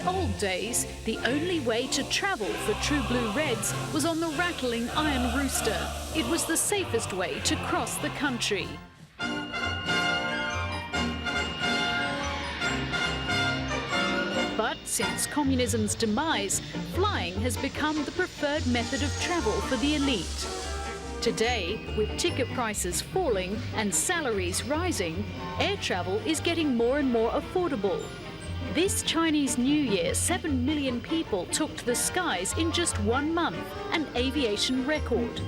the old days, the only way to travel for true blue reds was on the rattling iron rooster. It was the safest way to cross the country. But since communism's demise, flying has become the preferred method of travel for the elite. Today, with ticket prices falling and salaries rising, air travel is getting more and more affordable. This Chinese New Year, 7 million people took to the skies in just 1 month, an aviation record.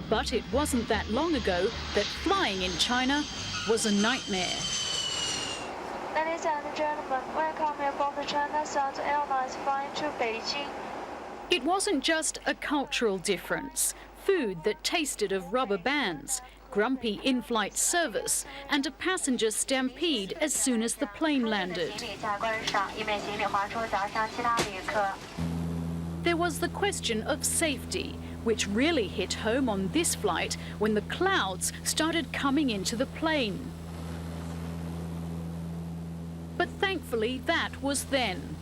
But it wasn't that long ago that flying in China was a nightmare. Ladies and gentlemen, welcome aboard the China South Airlines flying to Beijing. It wasn't just a cultural difference. Food that tasted of rubber bands, grumpy in-flight service, and a passenger stampede as soon as the plane landed. There was the question of safety, which really hit home on this flight when the clouds started coming into the plane. But thankfully, that was then.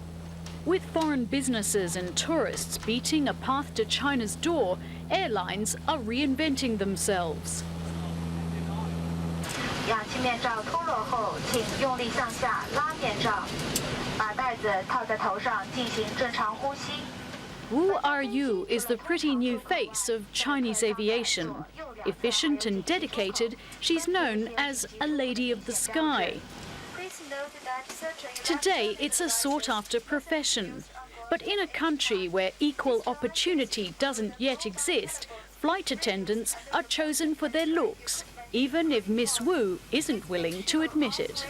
With foreign businesses and tourists beating a path to China's door, airlines are reinventing themselves. Wu Are You is the pretty new face of Chinese aviation. Efficient and dedicated, she's known as a lady of the sky. Today, it's a sought-after profession. But in a country where equal opportunity doesn't yet exist, flight attendants are chosen for their looks, even if Miss Wu isn't willing to admit it.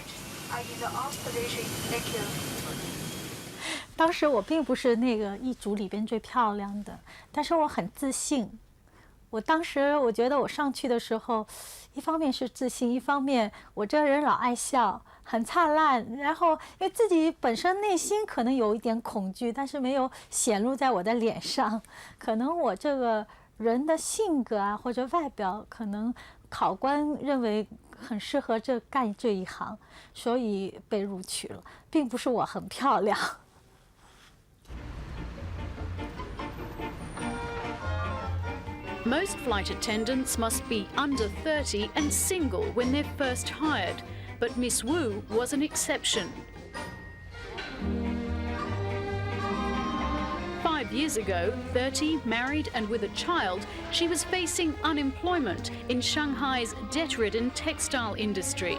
当时我并不是那个一组里边最漂亮的，但是我很自信。我当时我觉得我上去的时候，一方面是自信，一方面我这个人老爱笑，很灿烂。然后因为自己本身内心可能有一点恐惧，但是没有显露在我的脸上。可能我这个人的性格啊或者外表，可能考官认为很适合干这一行，所以被录取了，并不是我很漂亮。Most flight attendants must be under 30 and single when they're first hired, but Miss Wu was an exception. 5 years ago, 30, married and with a child, she was facing unemployment in Shanghai's debt-ridden textile industry.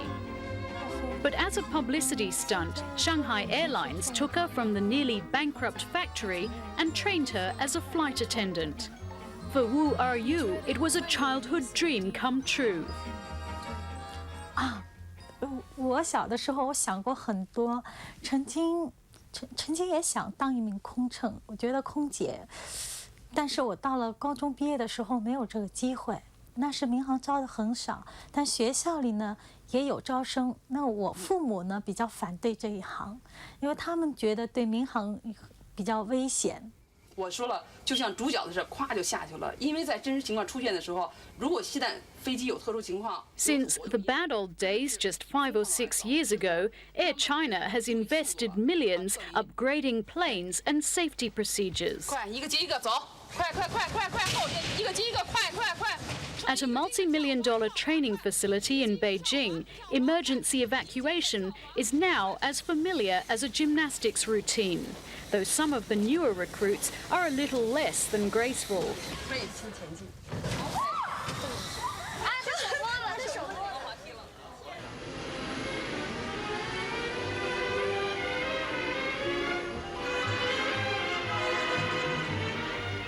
But as a publicity stunt, Shanghai Airlines took her from the nearly bankrupt factory and trained her as a flight attendant. For Wu Are You, it was a childhood dream come true. 我小的时候我想过很多，曾经也想当一名空乘，我觉得空姐，但是我到了高中毕业的时候没有这个机会，那时民航招的很少，但学校里呢也有招生。那我父母呢比较反对这一行，因为他们觉得对民航比较危险。我说了，就像主角的事，咵就下去了。因为在真实情况出现的时候，如果一旦飞机有特殊情况。Since the bad old days just 5 or 6 years ago, Air China has invested millions upgrading planes and safety procedures. 快，一个接一个走，快，后一个接一个，快。At a multi-million-dollar training facility in Beijing, emergency evacuation is now as familiar as a gymnastics routine, though some of the newer recruits are a little less than graceful.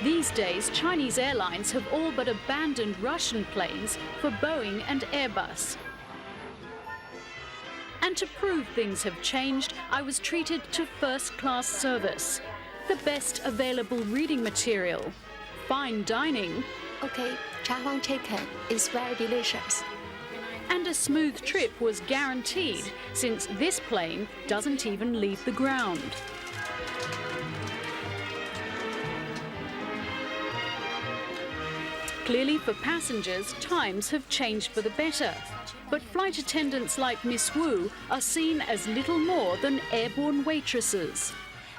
These days, Chinese airlines have all but abandoned Russian planes for Boeing and Airbus. And to prove things have changed, I was treated to first-class service, the best available reading material, fine dining, Okay, Chai chicken is very delicious. And a smooth trip was guaranteed, since this plane doesn't even leave the ground. Clearly, for passengers, times have changed for the better. But flight attendants like Miss Wu are seen as little more than airborne waitresses.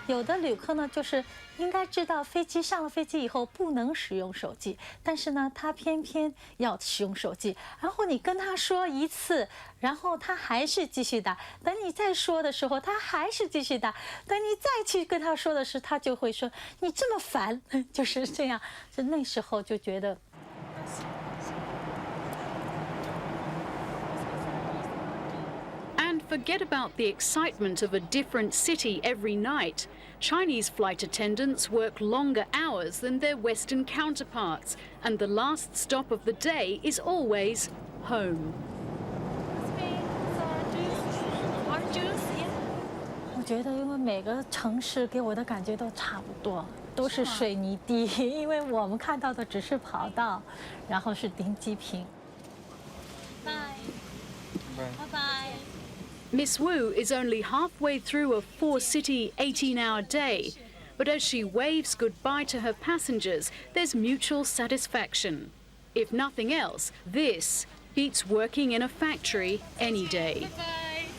有的旅客呢，就是应该知道上了飞机以后不能使用手机，但是呢，他偏偏要使用手机。然后你跟他说一次，然后他还是继续打。等你再说的时候，他还是继续打。等你再去跟他说的时候，他就会说你这么烦，就是这样。就那时候就觉得。And forget about the excitement of a different city every night. Chinese flight attendants work longer hours than their Western counterparts, and the last stop of the day is always home. 我觉得，因为每个城市给我的感觉都差不多，都是水泥地，因为我们看到的只是跑道，然后是停机坪。拜拜。Miss Wu is only halfway through a 4-city, 18-hour day. But as she waves goodbye to her passengers, there's mutual satisfaction. If nothing else, this beats working in a factory any day.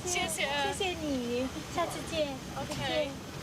谢谢你，下次见。OK。